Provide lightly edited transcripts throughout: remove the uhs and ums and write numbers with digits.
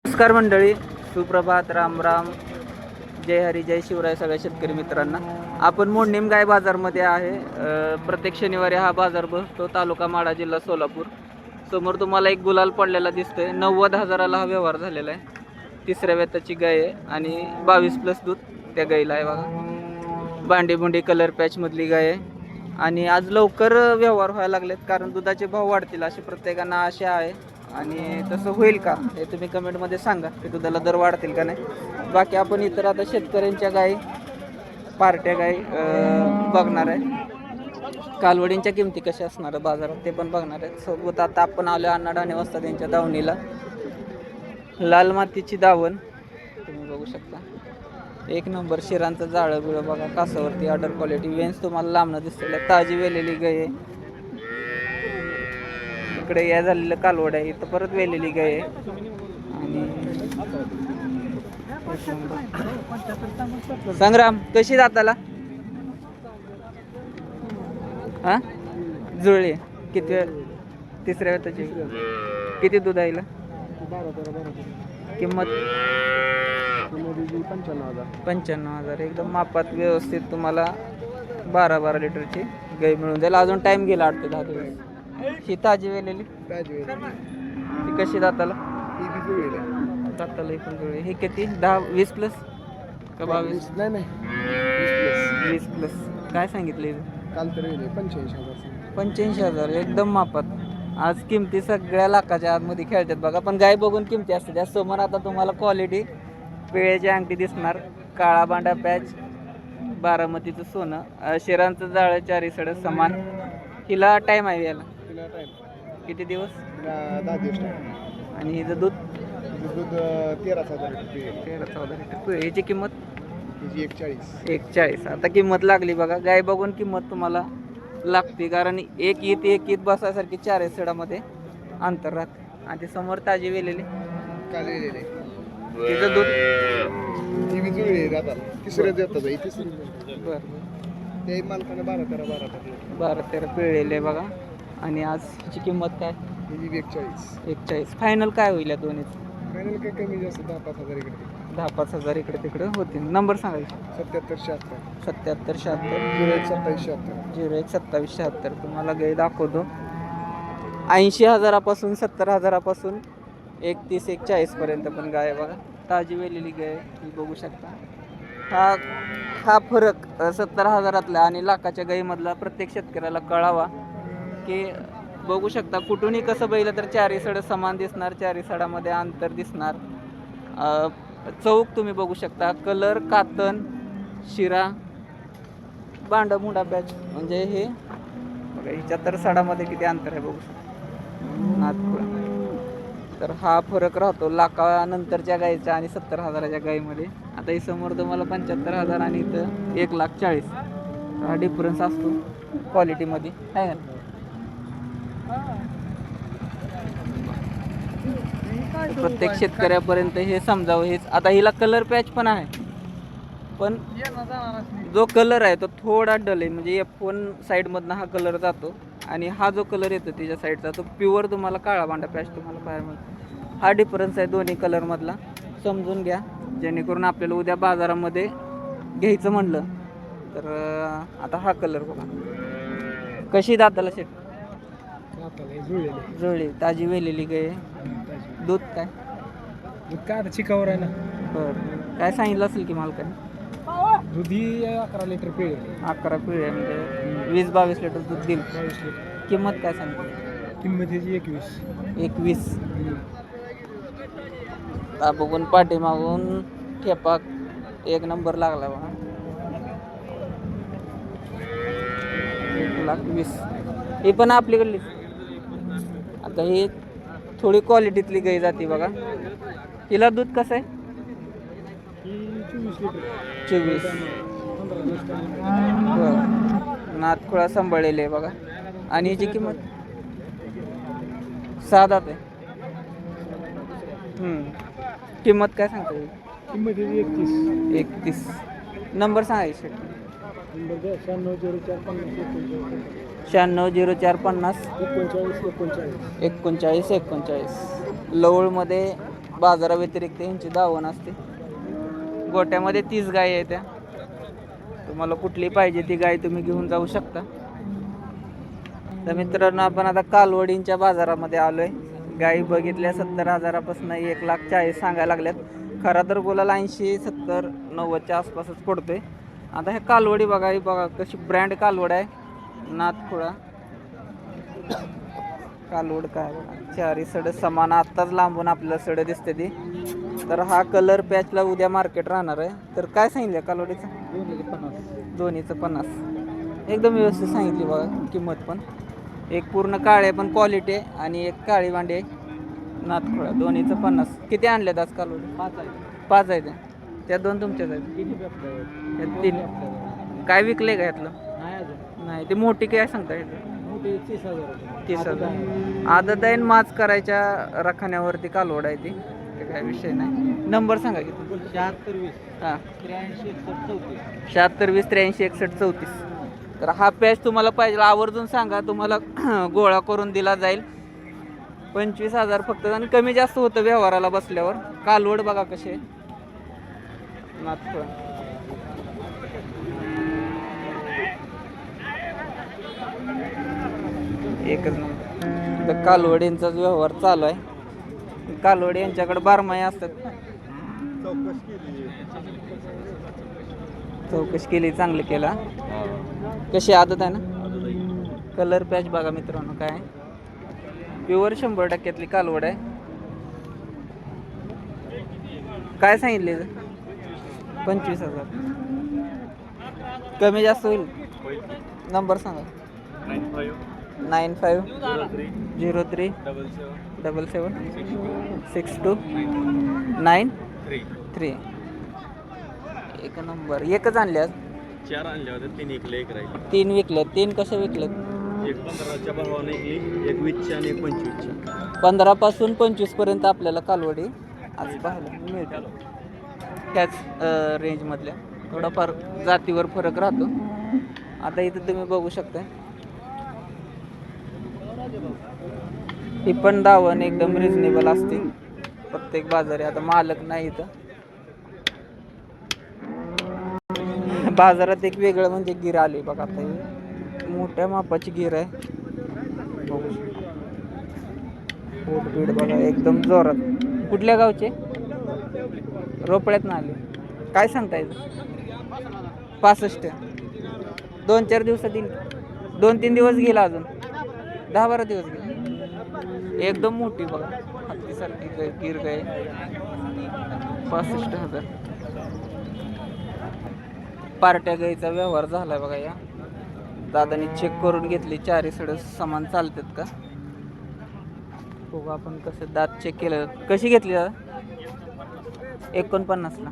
नमस्कार मंडळी, सुप्रभात, राम राम, जय हरी, जय शिवराय सगळ्या शेतकरी मित्रांना. आपण मोडणीम गाय बाजारमध्ये आहे. प्रत्येक शनिवारी हा बाजार बसतो. तालुका माढा, जिल्हा सोलापूर. समोर तुम्हाला एक गुलाल पडलेला दिसतोय. 90,000ला हा व्यवहार झालेला आहे. तिसऱ्या वेताची गाय आहे आणि 22+ दूध त्या गायीला आहे बघा. बांडी कलर पॅच मधली गाय आहे आणि आज लवकर व्यवहार व्हायला लागलेत, कारण दुधाचे भाव वाढतील अशी प्रत्येकांना आशा आहे. आणि तसं होईल का हे तुम्ही कमेंटमध्ये सांगा की दुधाला दर वाढतील का नाही. बाकी आपण इतर आता शेतकऱ्यांच्या गाई, पार्ट्या गाई बघणार आहे. कालवडींच्या किमती कशा असणार बाजारात ते पण बघणार आहे. सोबत आता आपण आलो अण्णा डाणे वाजता त्यांच्या दावणीला. लाल मातीची दावण तुम्ही बघू शकता. एक नंबर शिरांचं जाळं बिळं बघा, कासावरती ऑर्डर क्वालिटी. वेन्स तुम्हाला लांबणं दिसलेलं, ताजी वेलेली गाय आहे. इकडे या झालेलं कालवड आहे, इथं परत वेलेली गाय आहे. आणि संग्राम कशी जाताला हा जुळली किती वेळ? तिसऱ्या वेताची. किती दूध आहे? किंमत 95,000. एकदम मापात व्यवस्थित तुम्हाला 12 लिटरची गाय मिळून जाईल. अजून टाइम गेला 8 ते 10 दिवस. ही ताजी वेलेली ती कशी दाताला? दाताला ही पण जुळली. ही किती? 10-20+ का 22? नाही 20+. काय सांगितले? काल तर 85,000. एकदम मापात. आज किमती सगळ्या लाखाच्या आतमध्ये खेळतात बघा, पण गाय बघून किमती असते. त्या समोर आता तुम्हाला क्वालिटी पिळ्याची अंगठी दिसणार, काळा बांडा पॅच, बारामतीचं सोनं, शिरांचं जाळं, चारी सड समान. हिला टाइम आहे याला किती दिवस? 10 दिवस. आणि हिचं दूध 13,000 लिटर. ह्याची किंमत 41. आता किंमत लागली बघा. गाय बघून किंमत तुम्हाला लागते, कारण एक ईद बसायसारखी 4 सडामध्ये अंतर राहते. आणि ती समोर ताजी वेलेली काल वेलेले तिचं दूध बरं ते मालकाने 12-13 पिळलेले बघा. आणि आज ह्याची किंमत काय? 41. फायनल काय होईल या दोन्हीच? फायनल काय कमी जास्त 10-5 हजार इकडे 10-5 हजार इकडे तिकडे होतील. नंबर सांगायचे? 77-76 01-27-76 तुम्हाला गाय दाखवतो. 80,000पासून 70,000पासून 31-41 पर्यंत पण गाय बघा. ताजी वेलेली गाय ही बघू शकता. हा फरक 70,000तला आणि लाखाच्या गाईमधला प्रत्येक शेतकऱ्याला कळावा की बघू शकता. कुठूनही कसं बैल तर 4 सड समान दिसणार, 4 सडामध्ये अंतर दिसणार. चौक तुम्ही बघू शकता, कलर, कातन, शिरा, बांडा मुंडा बॅच, म्हणजे हे बघा. हिच्या तर सडामध्ये किती अंतर आहे बघू शकता, नाथपुरा. तर हा फरक राहतो लाखानंतरच्या गायीच्या आणि 70,000च्या गायीमध्ये. आता ही समोर तुम्हाला 75,000 आणि इथं 1,40,000. हा डिफरन्स असतो क्वालिटीमध्ये, आहे ना. प्रत्येक शेतकऱ्यापर्यंत हे समजावं. हेच आता हिला कलर पॅच पण आहे, पण जो कलर आहे तो थोडा डल आहे. म्हणजे F1 साईडमधनं हा कलर जातो आणि हा जो कलर येतो तिच्या साईडचा तो प्युअर तुम्हाला काळा बांडा पॅच तुम्हाला पाहायला मिळतो. हा डिफरन्स आहे दोन्ही कलरमधला, समजून घ्या. जेणेकरून आपल्याला उद्या बाजारामध्ये घ्यायचं म्हणलं तर आता हा कलर बघा. कशी दाताला शेट? जुळली, ताजी वेलेली गाय. दूध काय? आता चिकावर आहे ना. बरं, काय सांगितलं असेल की मालकाने? दुधी 11 लिटर पिळे. 11 पिळे म्हणजे 20-22 लिटर दूध देईल. किंमत काय सांगितली? किंमत ह्याची 21. बघून पाठीमागून ठेपा एक नंबर लागला बघा. 1,20,000 ही पण आपल्याकडली. आता ही थोडी क्वालिटीतली गाय जाते बघा. हिला दूध कसं आहे? 24. नाथखोळा सांभाळलेले आहे बघा. आणि हिची किंमत 6 दात आहे. किंमत काय सांगता येईल? किंमत 31. नंबर सांगायचे? 960450 39 39. लवळमध्ये बाजाराव्यतिरिक्त यांची दावण असते. गोट्यामध्ये 30 गाय आहे त्या. तुम्हाला कुठली पाहिजे ती गाय तुम्ही घेऊन जाऊ शकता. तर मित्रांनो आपण आता कालवडींच्या बाजारामध्ये आलोय. गाई बघितल्या 70,000पासून 1,40,000 सांगायला लागल्यात. खरा तर गोलाला 80, 70, 90च्या आसपासच पडतोय. आता हे कालवडी बघा, ही बघा कशी ब्रँड कालवड आहे. नाथखोळा कालवड काय बघा, चारी सड समान. आत्ताच लांबून आपल्याला सड दिसते ती. तर हा कलर पॅचला उद्या मार्केट राहणार आहे. तर काय सांगितलं कालवडीचं? दोन्हीचं 50. एकदम व्यवस्थित सांगितली बघा किंमत पण. एक पूर्ण काळे पण क्वालिटी आहे आणि एक काळी वांडी आहे. नाथखोळा दोन्हीचं 50. किती आणल्यात आज कालवडी? 5 आहेत. त्या 2 तुमच्याच आहेत. 3 काय विकले का यातलं? नाही. ते मोठी काय सांगता येतं? 30,000. आदत आहे माच करायच्या रखान्यावरती कालवड आहे ती. काय विषय नाही. नंबर सांगा की? 7620. हां 7620 83 61 34. तर हा पॅच तुम्हाला पाहिजे आवर्जून सांगा, तुम्हाला गोळा करून दिला जाईल. 25,000 फक्त. आणि कमी जास्त होतं व्यवहाराला बसल्यावर. कालवड बघा कसे नाथखोळा. एकच नंबर. कालवडींचाच व्यवहार चालू आहे. कालवडी यांच्याकडे 12 महिने असतात. चौकशी केली, चांगली केला. कशी आदत आहे ना? कलर पॅच बघा मित्रांनो काय प्युअर 100% कालवड आहे. काय सांगितले? 25,000. कमी जास्त होईल. नंबर सांगा? 95 03 77 62 93. एक नंबर. एकच आणले आज? 4 आणल्या होत्या, 3 विकले, 1 राहिली. 3 विकले. 3 कसे विकलेत? एक 15च्या भावाने विकली, एक 20च्या आणि एक 25च्या. 15 पासून 25 पर्यंत आपल्याला कालवडी आज पाहायला मिळतात. त्याच रेंजमधल्या. थोडाफार जातीवर फरक राहतो. आता इथं तुम्ही बघू शकता ही पण दावण एकदम रिजनेबल असते प्रत्येक बाजारी. आता मालक नाही इथं. बाजारात एक वेगळं म्हणजे गिर आली बघा. आता ही मोठ्या मापाची गिर आहे. बघू शकता. पोटबीड बघा एकदम जोरात. कुठल्या गावचे? रोपड्यात ना आले. काय सांगता येईल? 65. 2-4 दिवसात येईल. 2-3 दिवस गेला, अजून 10-12 दिवस गेले. एकदम मोठी बघा, हत्तीसारखी गिर गाय. 65,000. पार्ट्या गाईचा व्यवहार झालाय बघा. या दादानी चेक करून घेतली. 4 सड समान चालतात का बघू आपण. कसं दात चेक केलं. कशी घेतली दादा? 49ला.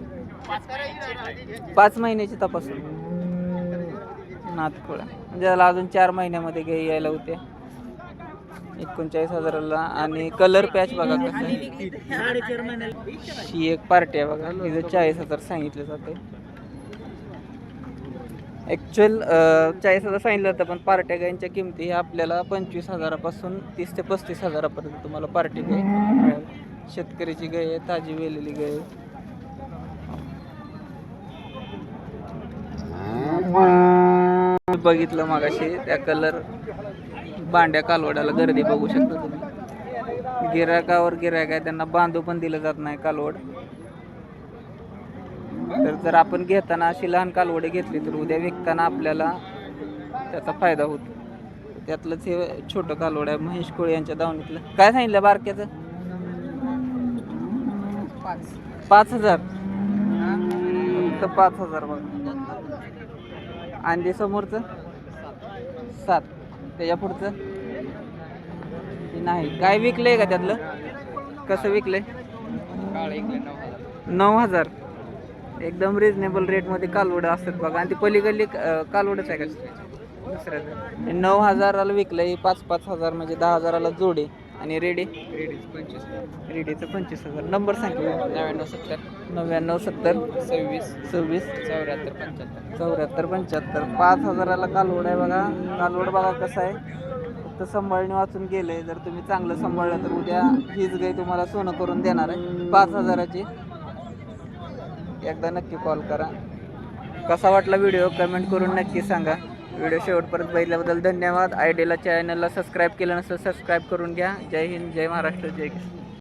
5 महिन्याची तपासून. नाथखोळा म्हणजे त्याला अजून 4 महिन्यामध्ये गाई यायला होते. 39,000ला. आणि कलर पॅच बघा कसं. ही एक पार्टी आहे बघा. हिचं 40,000 सांगितलं जाते. ॲक्च्युअल 40,000 सांगितलं होतं, पण पार्ट्या गायींच्या किमती ह्या आपल्याला 25,000पासून 30 ते 35,000पर्यंत तुम्हाला पार्टी गाय मिळेल. शेतकऱ्याची गाय आहे, ताजी वेलेली गाय. बघितलं मगाशी त्या कलर बांड्या कालवडाला गर्दी बघू शकता तुम्ही. गिरायकावर गिरायक आहे, त्यांना बांधू पण दिलं जात नाही कालवड. तर जर आपण घेताना अशी लहान कालवडी घेतली तर उद्या विकताना आपल्याला त्याचा फायदा होतो. त्यातलंच हे छोटं कालवड आहे महेश कोळी यांच्या दावणीतलं. काय सांगितलं बारक्याचं? 5,000. फक्त 5,000 बघा. आणि समोरचं 7. त्याच्या पुढचं नाही. काय विकलंय का त्यातलं? कसं विकलंय? 9,000. एकदम रिजनेबल रेटमध्ये कालवडं असतात बघा. आणि ती पलीकडली कालवडच आहे का दुसऱ्याचं? 9,000ला विकलंय. 5,000 म्हणजे 10,000ला जोडे. आणि रेडीचं 25,000. नंबर सांगितलं? 9970 9970 26 26 74 75. 74 75. 5,000ला कालवड आहे बघा. कालवड बघा कसं आहे. फक्त सांभाळणे वाचून गेले. जर तुम्ही चांगलं सांभाळलं तर उद्या हीच गाय तुम्हाला सोनं करून देणार आहे 5,000ची. एकदा नक्की कॉल करा. कसा वाटला व्हिडिओ कमेंट करून नक्की सांगा. व्हिडिओ शेवटपर्यंत बघितल्याबद्दल धन्यवाद. आयडीला चॅनलला सबस्क्राईब केलं नसेल सबस्क्राईब करून घ्या. जय हिंद, जय महाराष्ट्र, जय किसान.